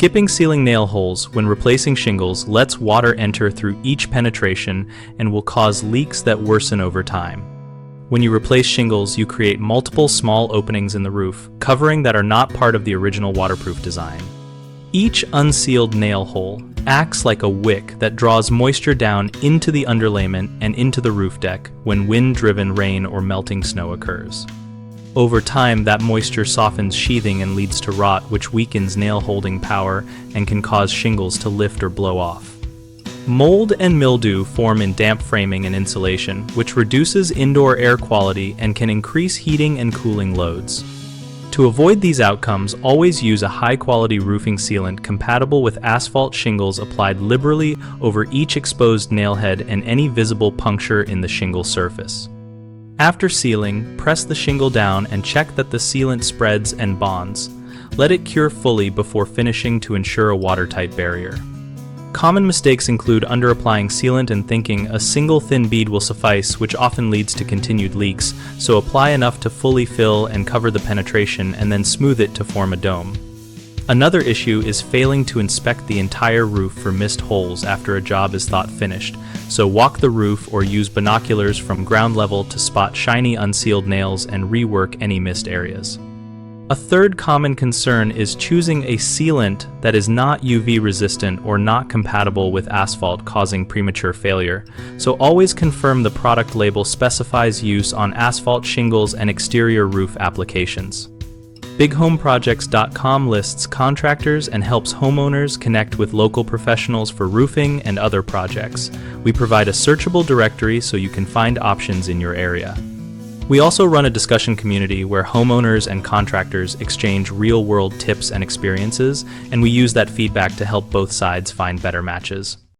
Skipping sealing nail holes when replacing shingles lets water enter through each penetration and will cause leaks that worsen over time. When you replace shingles, you create multiple small openings in the roof, covering that are not part of the original waterproof design. Each unsealed nail hole acts like a wick that draws moisture down into the underlayment and into the roof deck when wind-driven rain or melting snow occurs. Over time, that moisture softens sheathing and leads to rot, which weakens nail holding power and can cause shingles to lift or blow off. Mold and mildew form in damp framing and insulation, which reduces indoor air quality and can increase heating and cooling loads. To avoid these outcomes, always use a high-quality roofing sealant compatible with asphalt shingles applied liberally over each exposed nailhead and any visible puncture in the shingle surface. After sealing, press the shingle down and check that the sealant spreads and bonds. Let it cure fully before finishing to ensure a watertight barrier. Common mistakes include under-applying sealant and thinking a single thin bead will suffice, which often leads to continued leaks, so apply enough to fully fill and cover the penetration and then smooth it to form a dome. Another issue is failing to inspect the entire roof for missed holes after a job is thought finished, so walk the roof or use binoculars from ground level to spot shiny unsealed nails and rework any missed areas. A third common concern is choosing a sealant that is not UV resistant or not compatible with asphalt, causing premature failure, so always confirm the product label specifies use on asphalt shingles and exterior roof applications. BigHomeProjects.com lists contractors and helps homeowners connect with local professionals for roofing and other projects. We provide a searchable directory so you can find options in your area. We also run a discussion community where homeowners and contractors exchange real-world tips and experiences, and we use that feedback to help both sides find better matches.